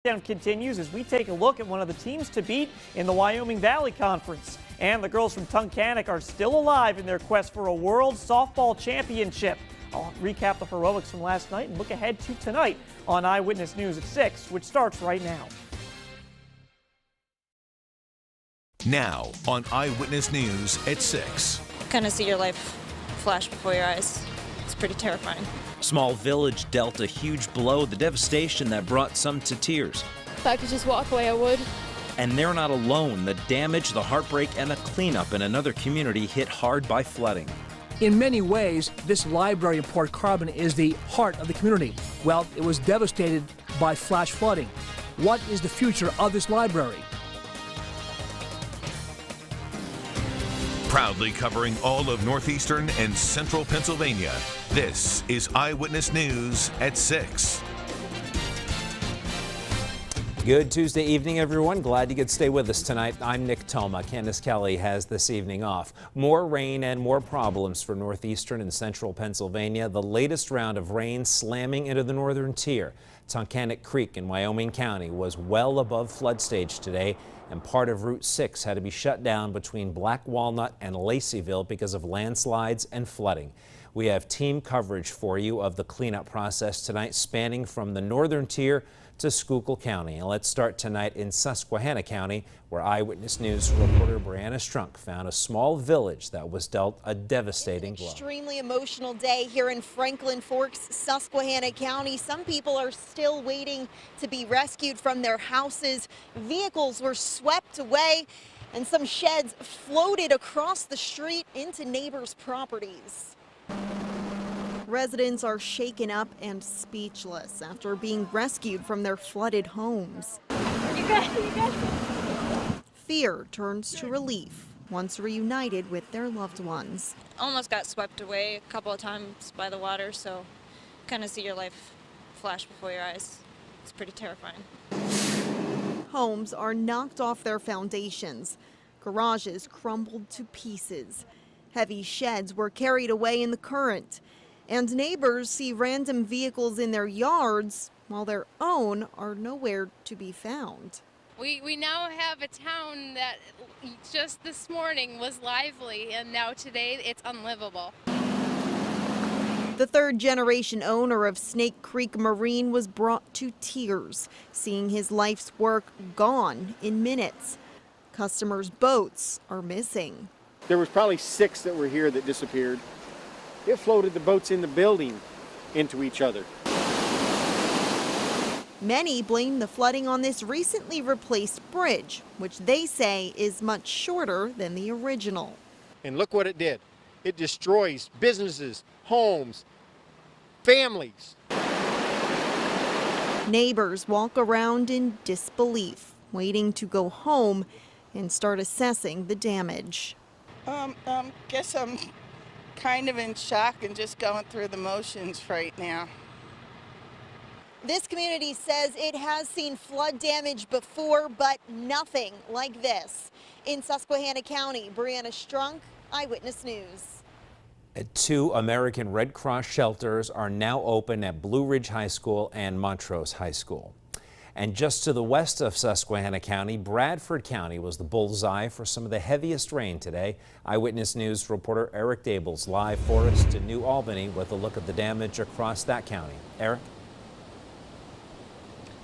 Continues as we take a look at one of the teams to beat in the Wyoming Valley Conference. And the girls from Tunkhannock are still alive in their quest for a World Softball Championship. I'll recap the heroics from last night and look ahead to tonight on Eyewitness News at 6, which starts right now. Now on Eyewitness News at 6. Kind of see your life flash before your eyes. It's pretty terrifying. Small village dealt a huge blow, the devastation that brought some to tears. If I could just walk away, I would. And they're not alone. The damage, the heartbreak, and the cleanup in another community hit hard by flooding. In many ways, this library in Port Carbon is the heart of the community. Well, it was devastated by flash flooding. What is the future of this library? Proudly covering all of northeastern and central Pennsylvania, this is Eyewitness News at 6. Good Tuesday evening, everyone. Glad you could stay with us tonight. I'm Nick Toma. Candace Kelly has this evening off. More rain and more problems for northeastern and central Pennsylvania. The latest round of rain slamming into the northern tier. Tunkhannock Creek in Wyoming County was well above flood stage today, and part of Route 6 had to be shut down between Black Walnut and Laceyville because of landslides and flooding. We have team coverage for you of the cleanup process tonight, spanning from the northern tier to Schuylkill County. And let's start tonight in Susquehanna County, where Eyewitness News reporter Brianna Strunk found a small village that was dealt a devastating blow. Extremely emotional day here in Franklin Forks, Susquehanna County. Some people are still waiting to be rescued from their houses. Vehicles were swept away, and some sheds floated across the street into neighbors' properties. Residents are shaken up and speechless after being rescued from their flooded homes. You guys. Fear turns to relief once reunited with their loved ones. Almost got swept away a couple of times by the water, so kind of see your life flash before your eyes. It's pretty terrifying. Homes are knocked off their foundations. Garages crumbled to pieces. Heavy sheds were carried away in the current. And neighbors see random vehicles in their yards while their own are nowhere to be found. We now have a town that just this morning was lively, and now today it's unlivable. The third-generation owner of Snake Creek Marine was brought to tears, seeing his life's work gone in minutes. Customers' boats are missing. There was probably 6 that were here that disappeared. It floated the boats in the building into each other. Many blame the flooding on this recently replaced bridge, which they say is much shorter than the original. And look what it did. It destroys businesses, homes, families. Neighbors walk around in disbelief, waiting to go home and start assessing the damage. Guess I'm kind of in shock and just going through the motions right now. This community says it has seen flood damage before, but nothing like this. In Susquehanna County, Brianna Strunk, Eyewitness News. 2 American Red Cross shelters are now open at Blue Ridge High School and Montrose High School. And just to the west of Susquehanna County, Bradford County was the bullseye for some of the heaviest rain today. Eyewitness News reporter Eric Dables live for us to New Albany with a look at the damage across that county. Eric?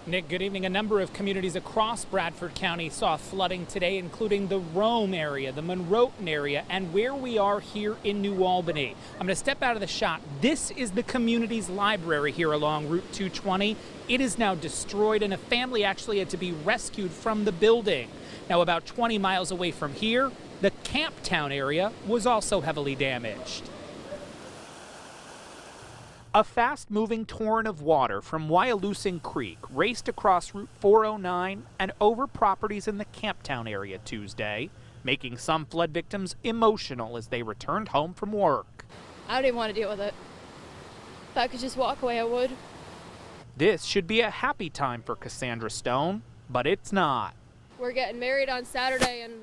Nick, good evening. A number of communities across Bradford County saw flooding today, including the Rome area, the Monroe area, and where we are here in New Albany. I'm going to step out of the shot. This is the community's library here along Route 220. It is now destroyed, and a family actually had to be rescued from the building. Now, about 20 miles away from here, the Camptown area was also heavily damaged. A fast-moving torrent of water from Wyalusing Creek raced across Route 409 and over properties in the Camptown area Tuesday, making some flood victims emotional as they returned home from work. I don't even want to deal with it. If I could just walk away, I would. This should be a happy time for Cassandra Stone, but it's not. We're getting married on Saturday, and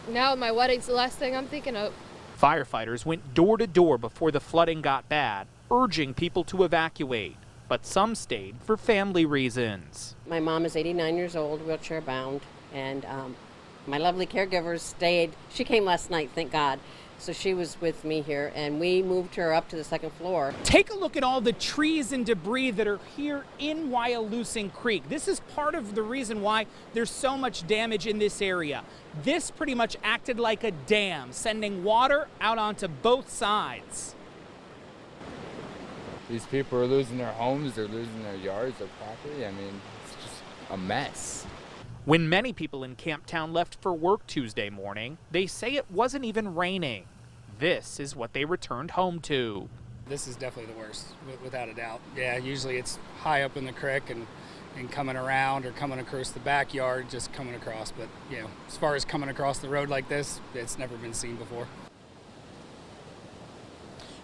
now my wedding's the last thing I'm thinking of. Firefighters went door to door before the flooding got bad, urging people to evacuate. but some stayed for family reasons. My mom is 89 years old, wheelchair bound, and my lovely caregivers stayed. She came last night, thank God. So she was with me here, and we moved her up to the second floor. Take a look at all the trees and debris that are here in Wyalusing Creek. This is part of the reason why there's so much damage in this area. This pretty much acted like a dam, sending water out onto both sides. These people are losing their homes, they're losing their yards, their property. I mean, it's just a mess. When many people in Camptown left for work Tuesday morning, they say it wasn't even raining. This is what they returned home to. This is definitely the worst, without a doubt. Yeah, usually it's high up in the creek and coming around or coming across the backyard, just coming across. But, you know, as far as coming across the road like this, it's never been seen before.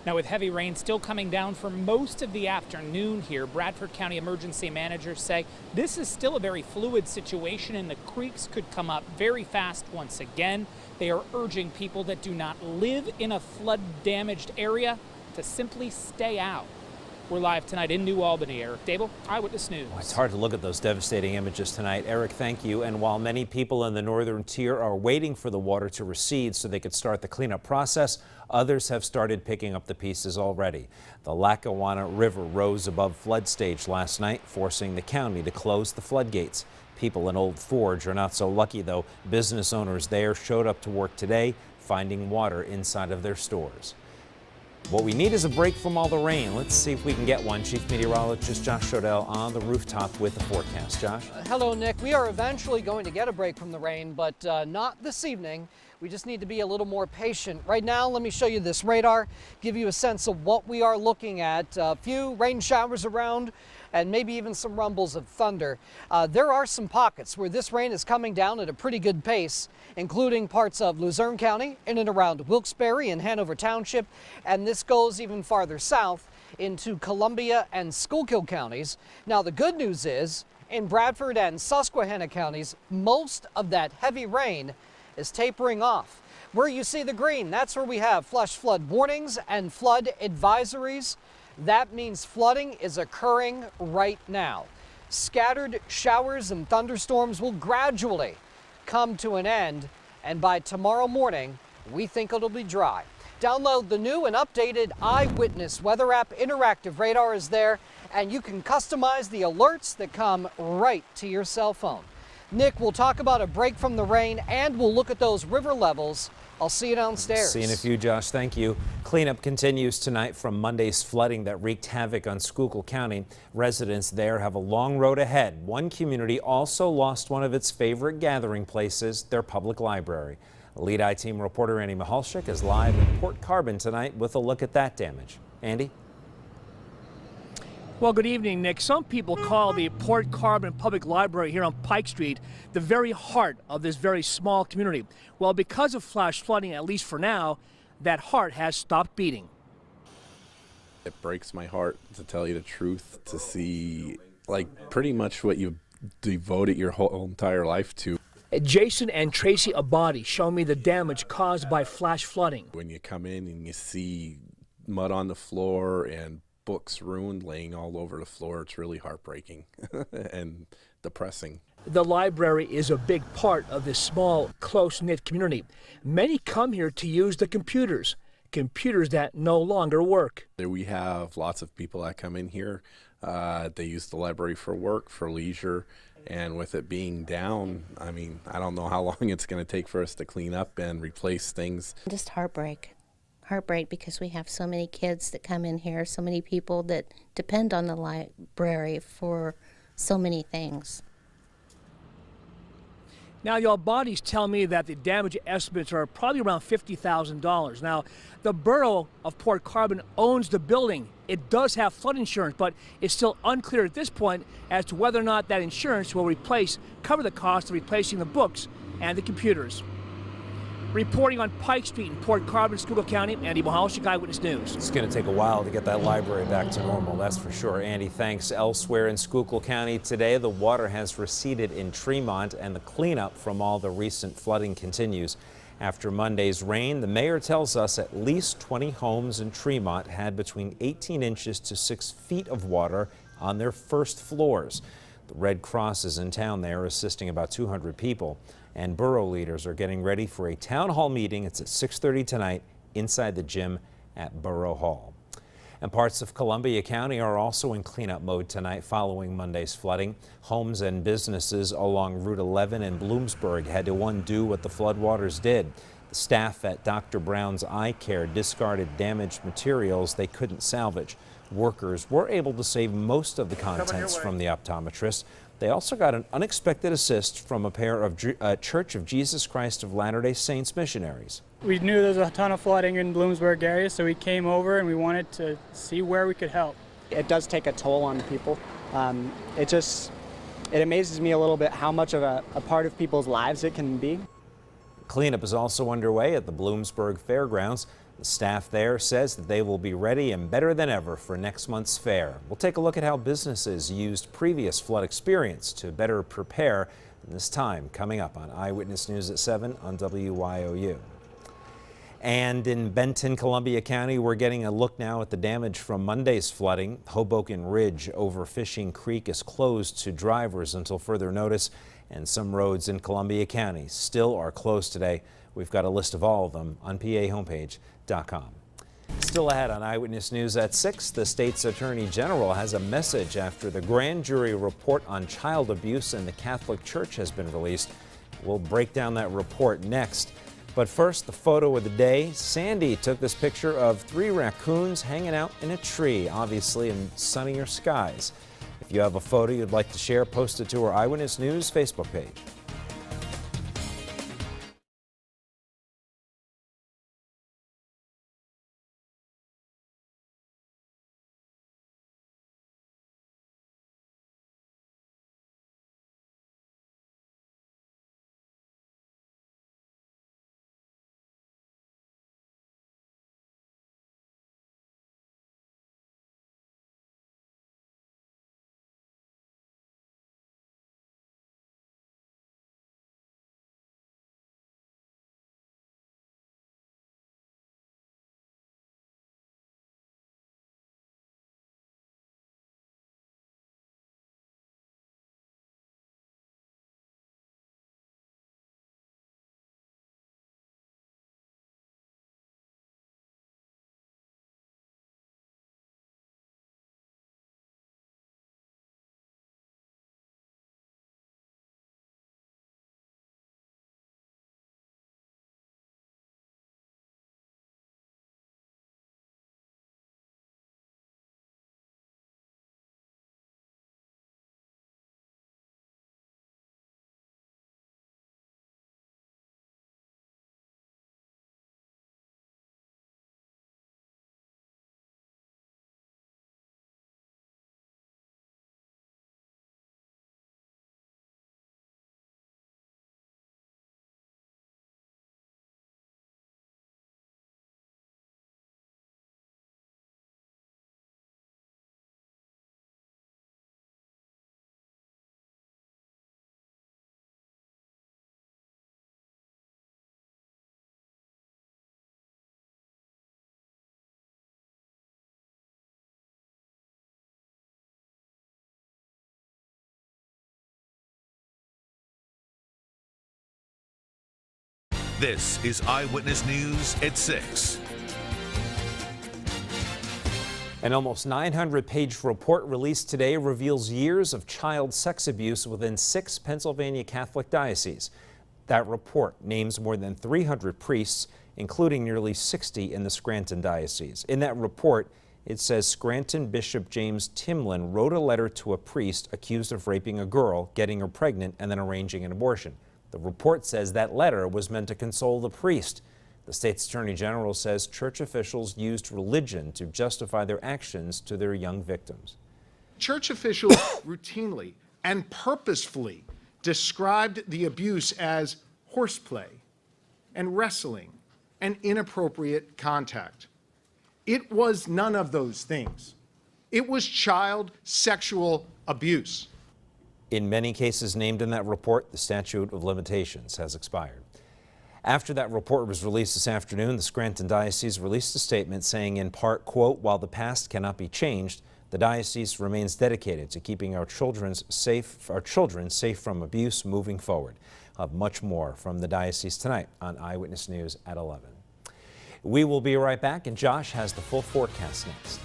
Now, with heavy rain still coming down for most of the afternoon here, Bradford County emergency managers say this is still a very fluid situation and the creeks could come up very fast once again. They are urging people that do not live in a flood-damaged area to simply stay out. We're live tonight in New Albany. Eric Dable, Eyewitness News. It's hard to look at those devastating images tonight. Eric, thank you. And while many people in the northern tier are waiting for the water to recede so they could start the cleanup process, others have started picking up the pieces already. The Lackawanna River rose above flood stage last night, forcing the county to close the floodgates. People in Old Forge are not so lucky, though. Business owners there showed up to work today, finding water inside of their stores. What we need is a break from all the rain. Let's see if we can get one. Chief Meteorologist Josh Shodell on the rooftop with the forecast. Josh? Hello, Nick. We are eventually going to get a break from the rain, but not this evening. We just need to be a little more patient. Right now, let me show you this radar, give you a sense of what we are looking at. A few rain showers around and maybe even some rumbles of thunder. There are some pockets where this rain is coming down at a pretty good pace, including parts of Luzerne County, in and around Wilkes-Barre and Hanover Township, and this goes even farther south into Columbia and Schuylkill counties. Now, the good news is, in Bradford and Susquehanna counties, most of that heavy rain is tapering off. Where you see the green, that's where we have flash flood warnings and flood advisories. That means flooding is occurring right now. Scattered showers and thunderstorms will gradually come to an end, and by tomorrow morning, we think it'll be dry. Download the new and updated Eyewitness weather app. Interactive radar is there, and you can customize the alerts that come right to your cell phone. Nick, we'll talk about a break from the rain, and we'll look at those river levels. I'll see you downstairs. See you in a few, Josh. Thank you. Cleanup continues tonight from Monday's flooding that wreaked havoc on Schuylkill County. Residents there have a long road ahead. One community also lost one of its favorite gathering places, their public library. Lead I-Team reporter Andy Mihalchik is live in Port Carbon tonight with a look at that damage. Andy? Well, good evening, Nick. Some people call the Port Carbon Public Library here on Pike Street the very heart of this very small community. Well, because of flash flooding, at least for now, that heart has stopped beating. It breaks my heart, to tell you the truth, to see like pretty much what you've devoted your whole entire life to. Jason and Tracy Abadi show me the damage caused by flash flooding. When you come in and you see mud on the floor and books ruined, laying all over the floor, it's really heartbreaking and depressing. The library is a big part of this small, close-knit community. Many come here to use the computers that no longer work. We have lots of people that come in here. They use the library for work, for leisure, and with it being down, I mean, I don't know how long it's going to take for us to clean up and replace things. Just heartbreak because we have so many kids that come in here, so many people that depend on the library for so many things. Now, your bodies tell me that the damage estimates are probably around $50,000. Now, the borough of Port Carbon owns the building. It does have flood insurance, but it's still unclear at this point as to whether or not that insurance will cover the cost of replacing the books and the computers. Reporting on Pike Street in Port Carbon, Schuylkill County, Andy Mihalchik, Eyewitness News. It's going to take a while to get that library back to normal, that's for sure. Andy, thanks. Elsewhere in Schuylkill County today, the water has receded in Tremont, and the cleanup from all the recent flooding continues. After Monday's rain, the mayor tells us at least 20 homes in Tremont had between 18 inches to 6 feet of water on their first floors. The Red Cross is in town there assisting about 200 people, and borough leaders are getting ready for a town hall meeting. It's at 6:30 tonight inside the gym at Borough Hall. And parts of Columbia County are also in cleanup mode tonight following Monday's flooding. Homes and businesses along Route 11 in Bloomsburg had to undo what the floodwaters did. The staff at Dr. Brown's Eye Care discarded damaged materials they couldn't salvage. Workers were able to save most of the contents from the optometrist. They also got an unexpected assist from a pair of Church of Jesus Christ of Latter-day Saints missionaries. We knew there was a ton of flooding in Bloomsburg area, so we came over and we wanted to see where we could help. It does take a toll on people. It amazes me a little bit how much of a part of people's lives it can be. Cleanup is also underway at the Bloomsburg Fairgrounds. The staff there says that they will be ready and better than ever for next month's fair. We'll take a look at how businesses used previous flood experience to better prepare this time, coming up on Eyewitness News at 7 on WYOU. And in Benton, Columbia County, we're getting a look now at the damage from Monday's flooding. Hoboken Ridge over Fishing Creek is closed to drivers until further notice, and some roads in Columbia County still are closed today. We've got a list of all of them on PAHomepage.com. Still ahead on Eyewitness News at 6, the state's Attorney General has a message after the grand jury report on child abuse in the Catholic Church has been released. We'll break down that report next. But first, the photo of the day. Sandy took this picture of 3 raccoons hanging out in a tree, obviously in sunnier skies. If you have a photo you'd like to share, post it to our Eyewitness News Facebook page. This is Eyewitness News at 6. An almost 900-page report released today reveals years of child sex abuse within 6 Pennsylvania Catholic dioceses. That report names more than 300 priests, including nearly 60 in the Scranton diocese. In that report, it says Scranton Bishop James Timlin wrote a letter to a priest accused of raping a girl, getting her pregnant, and then arranging an abortion. The report says that letter was meant to console the priest. The state's Attorney General says church officials used religion to justify their actions to their young victims. Church officials routinely and purposefully described the abuse as horseplay and wrestling and inappropriate contact. It was none of those things. It was child sexual abuse. In many cases named in that report, the statute of limitations has expired. After that report was released this afternoon, the Scranton Diocese released a statement saying in part, quote, "While the past cannot be changed, The diocese remains dedicated to keeping our children safe from abuse moving forward. I'll have much more from the diocese tonight on Eyewitness News at 11. We will be right back, and Josh has the full forecast next.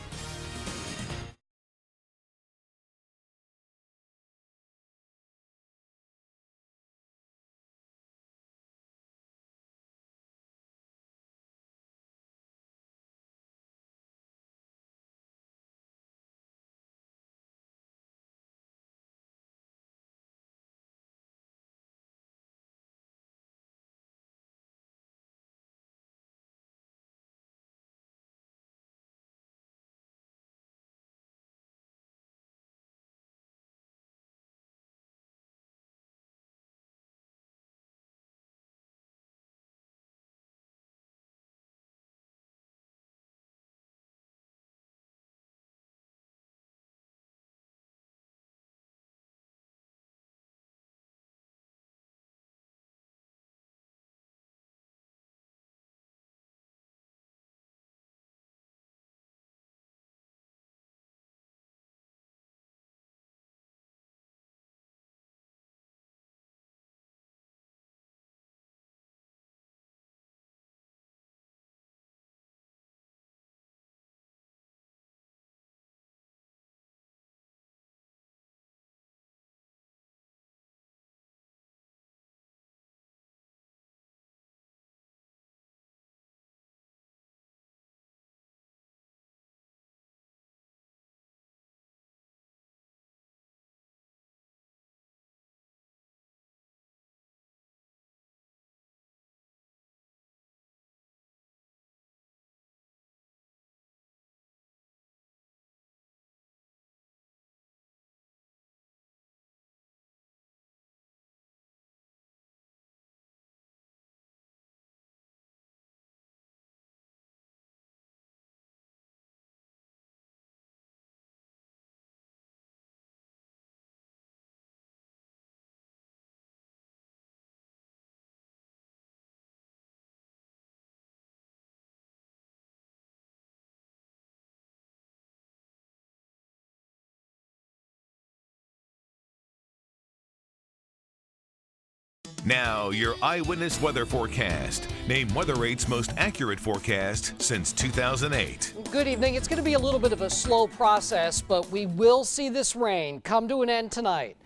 Now, your Eyewitness weather forecast. Name Weather 8's most accurate forecast since 2008. Good evening. It's going to be a little bit of a slow process, but we will see this rain come to an end tonight.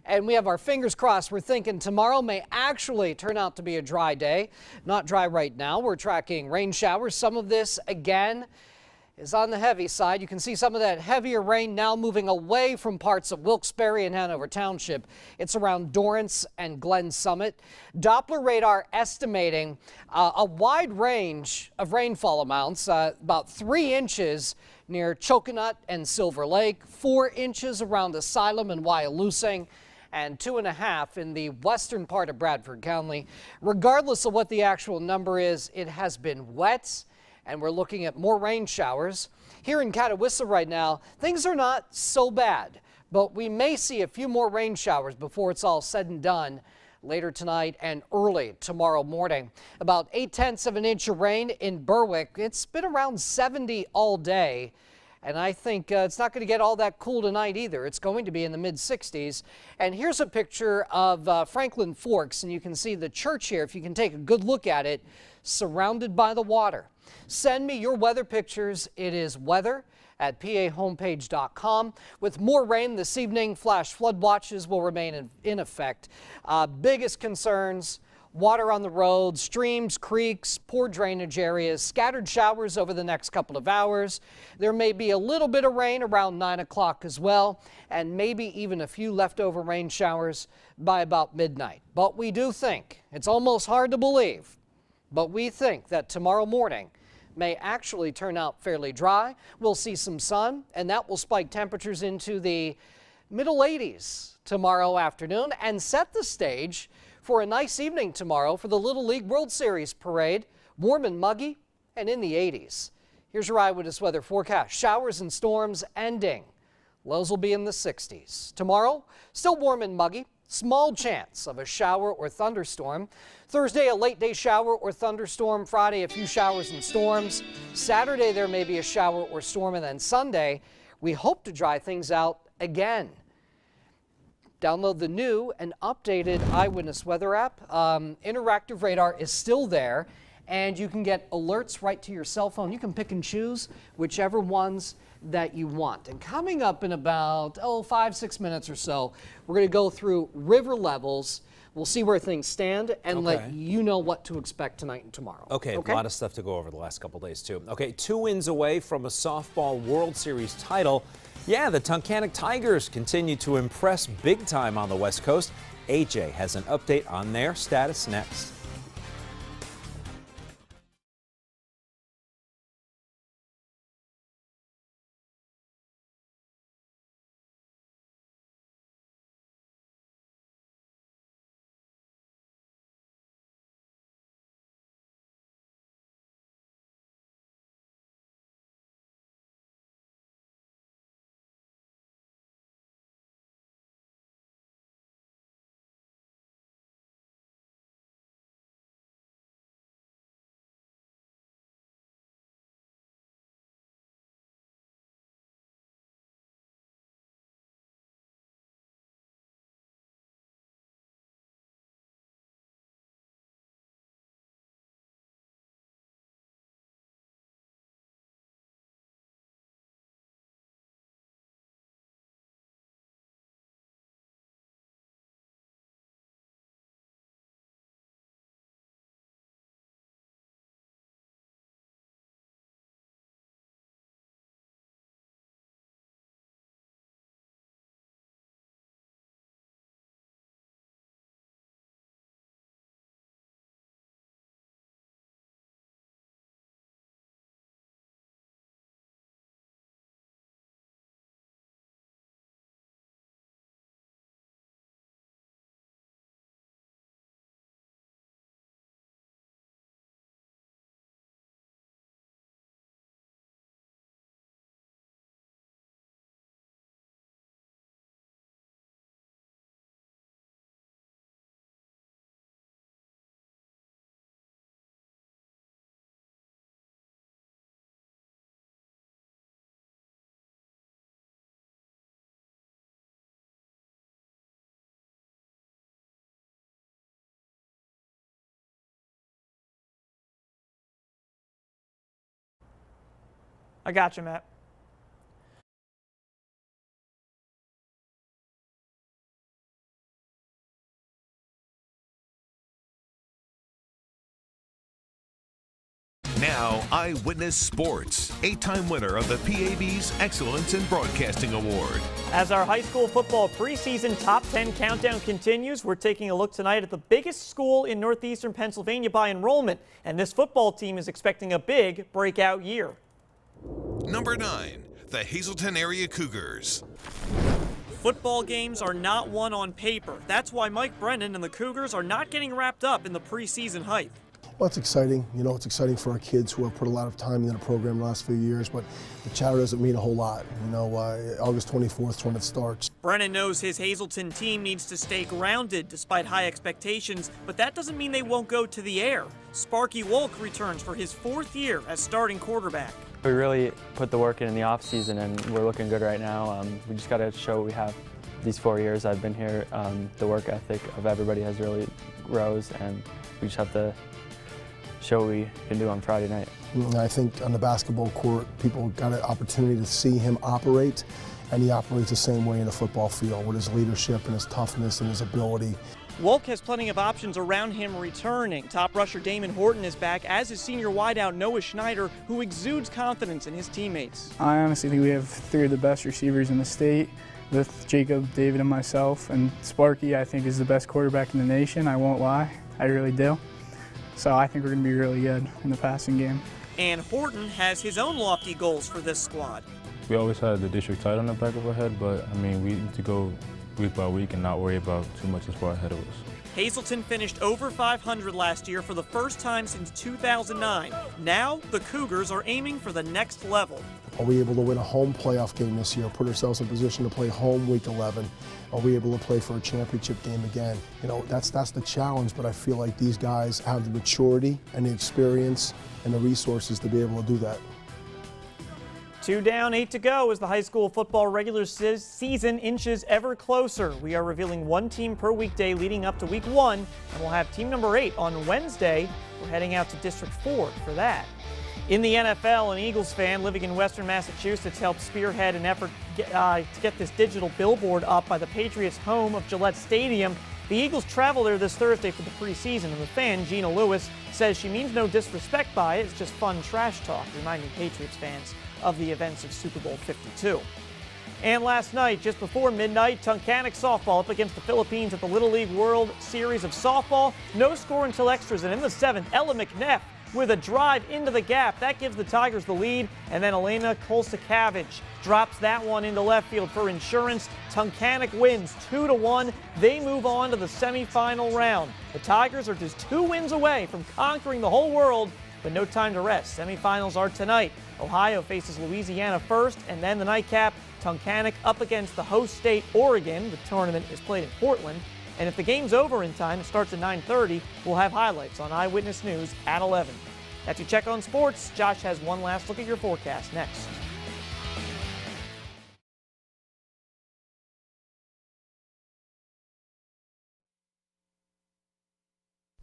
And we have our fingers crossed. We're thinking tomorrow may actually turn out to be a dry day. Not dry right now. We're tracking rain showers. Some of this, again, is on the heavy side. You can see some of that heavier rain now moving away from parts of Wilkes-Barre and Hanover Township. It's around Dorrance and Glen Summit. Doppler radar estimating a wide range of rainfall amounts, about 3 inches near Choconut and Silver Lake, 4 inches around Asylum and Wyalusing, and 2.5 in the western part of Bradford County. Regardless of what the actual number is, it has been wet, and we're looking at more rain showers. Here in Catawissa right now, things are not so bad, but we may see a few more rain showers before it's all said and done later tonight and early tomorrow morning. About 0.8 of an inch of rain in Berwick. It's been around 70 all day. And I think it's not going to get all that cool tonight either. It's going to be in the mid-60s. And here's a picture of Franklin Forks, and you can see the church here, if you can take a good look at it, surrounded by the water. Send me your weather pictures. It is weather@pahomepage.com. With more rain this evening, flash flood watches will remain in effect. Biggest concerns: water on the roads, streams, creeks, poor drainage areas, scattered showers over the next couple of hours. There may be a little bit of rain around 9 o'clock as well, and maybe even a few leftover rain showers by about midnight. But we do think, it's almost hard to believe, but we think that tomorrow morning may actually turn out fairly dry. We'll see some sun, and that will spike temperatures into the middle 80s tomorrow afternoon and set the stage for a nice evening tomorrow for the Little League World Series parade. Warm and muggy and in the 80s. Here's your Eyewitness weather forecast. Showers and storms ending. Lows will be in the 60s. Tomorrow, still warm and muggy. Small chance of a shower or thunderstorm. Thursday, a late day shower or thunderstorm. Friday, a few showers and storms. Saturday, there may be a shower or storm. And then Sunday, we hope to dry things out again. Download the new and updated Eyewitness weather app. Interactive radar is still there, and you can get alerts right to your cell phone. You can pick and choose whichever ones that you want. And coming up in about 5-6 minutes or so, we're going to go through river levels. We'll see where things stand and let you know what to expect tonight and tomorrow. Okay, a lot of stuff to go over the last couple days, too. Okay, 2 wins away from a softball World Series title. Yeah, the Tunkhannock Tigers continue to impress big time on the West Coast. AJ has an update on their status next. I got you, Matt. Now, Eyewitness Sports, 8-time winner of the PAB's Excellence in Broadcasting Award. As our high school football preseason top 10 countdown continues, we're taking a look tonight at the biggest school in northeastern Pennsylvania by enrollment, and this football team is expecting a big breakout year. Number 9, the Hazleton Area Cougars. Football games are not won on paper. That's why Mike Brennan and the Cougars are not getting wrapped up in the preseason hype. Well, it's exciting. You know, it's exciting for our kids who have put a lot of time into the program the last few years, but the chatter doesn't mean a whole lot. You know, August 24th is when it starts. Brennan knows his Hazleton team needs to stay grounded despite high expectations, but that doesn't mean they won't go to the air. Sparky Wolk returns for his 4th year as starting quarterback. We really put the work in the offseason, and we're looking good right now. We just got to show what we have. These 4 years I've been here, the work ethic of everybody has really rose, and we just have to show what we can do on Friday night. I think on the basketball court, people got an opportunity to see him operate, and he operates the same way in the football field with his leadership and his toughness and his ability. Wolk has plenty of options around him returning. Top rusher Damon Horton is back, as is senior wideout Noah Schneider, who exudes confidence in his teammates. I honestly think we have 3 of the best receivers in the state, with Jacob, David, and myself. And Sparky, I think, is the best quarterback in the nation. I won't lie. I really do. So I think we're going to be really good in the passing game. And Horton has his own lofty goals for this squad. We always had the district title on the back of our head, but I mean, we need to go week by week and not worry about too much as far ahead of us. Hazleton finished over 500 last year for the first time since 2009. Now, the Cougars are aiming for the next level. Are we able to win a home playoff game this year, put ourselves in position to play home week 11? Are we able to play for a championship game again? You know, that's the challenge, but I feel like these guys have the maturity and the experience and the resources to be able to do that. 2 down, 8 to go as the high school football regular season inches ever closer. We are revealing one team per weekday leading up to week 1, and we'll have team number 8 on Wednesday. We're heading out to District 4 for that. In the NFL, an Eagles fan living in Western Massachusetts helped spearhead an effort to get this digital billboard up by the Patriots' home of Gillette Stadium. The Eagles travel there this Thursday for the preseason, and the fan, Gina Lewis, says she means no disrespect by it. It's just fun trash talk, reminding Patriots fans of the events of Super Bowl 52. And last night, just before midnight, Tunkhannock softball up against the Philippines at the Little League World Series of Softball. No score until extras, and in the 7th, Ella McNeff with a drive into the gap. That gives the Tigers the lead, and then Elena Kolsakavich drops that one into left field for insurance. Tunkhannock wins 2-1. They move on to the semifinal round. The Tigers are just 2 wins away from conquering the whole world, but no time to rest. Semifinals are tonight. Ohio faces Louisiana first, and then the nightcap, Tunkhannock up against the host state, Oregon. The tournament is played in Portland. And if the game's over in time, it starts at 9:30, we'll have highlights on Eyewitness News at 11. That's your check on sports. Josh has one last look at your forecast next.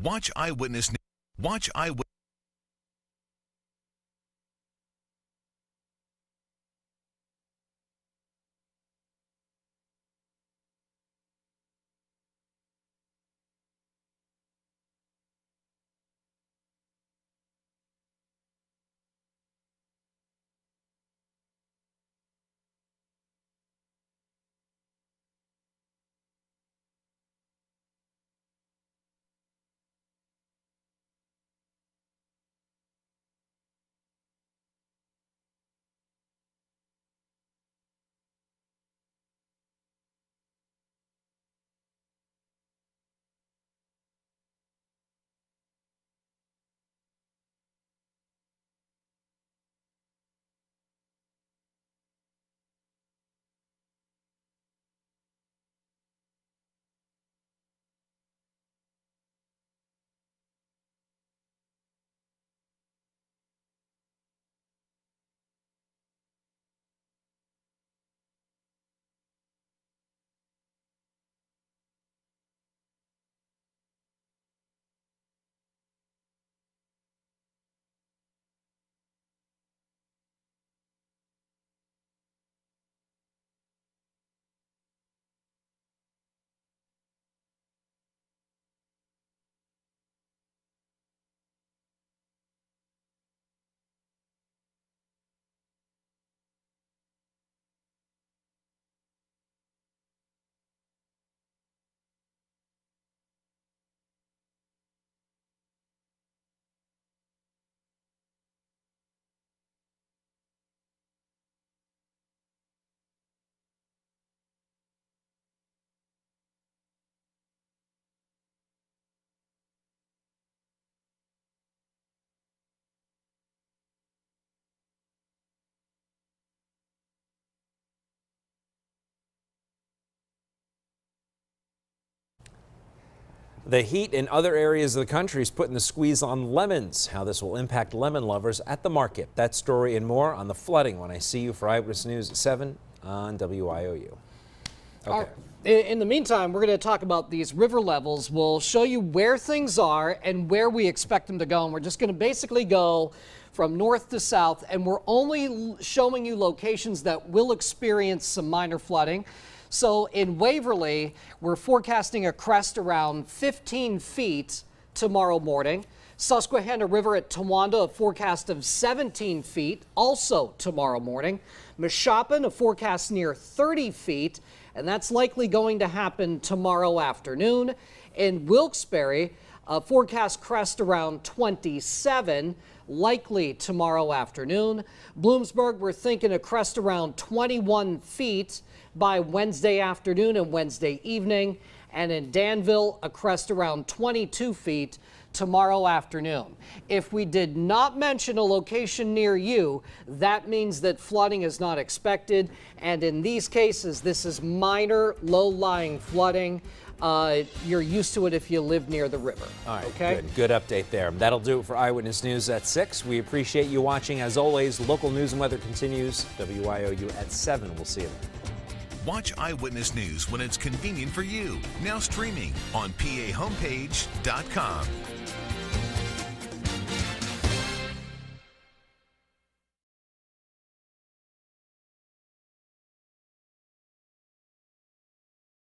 Watch Eyewitness. Watch Eyewitness. The heat in other areas of the country is putting the squeeze on lemons. How this will impact lemon lovers at the market. That story and more on the flooding when I see you for Eyewitness News at 7 on WIOU. Okay. In the meantime, we're going to talk about these river levels. We'll show you where things are and where we expect them to go. And we're just going to basically go from north to south. And we're only showing you locations that will experience some minor flooding. So in Waverly, we're forecasting a crest around 15 feet tomorrow morning. Susquehanna River at Towanda, a forecast of 17 feet, also tomorrow morning. Mashopin, a forecast near 30 feet, and that's likely going to happen tomorrow afternoon. In Wilkes-Barre, a forecast crest around 27, likely tomorrow afternoon. Bloomsburg, we're thinking a crest around 21 feet by Wednesday afternoon and Wednesday evening. And in Danville, a crest around 22 feet tomorrow afternoon. If we did not mention a location near you, that means that flooding is not expected. And in these cases, this is minor low-lying flooding. you're used to it if you live near the river. All right, okay? Good update there. That'll do it for Eyewitness News at 6. We appreciate you watching. As always, local news and weather continues. WIOU at 7. We'll see you then. Watch Eyewitness News when it's convenient for you. Now streaming on PAHomepage.com.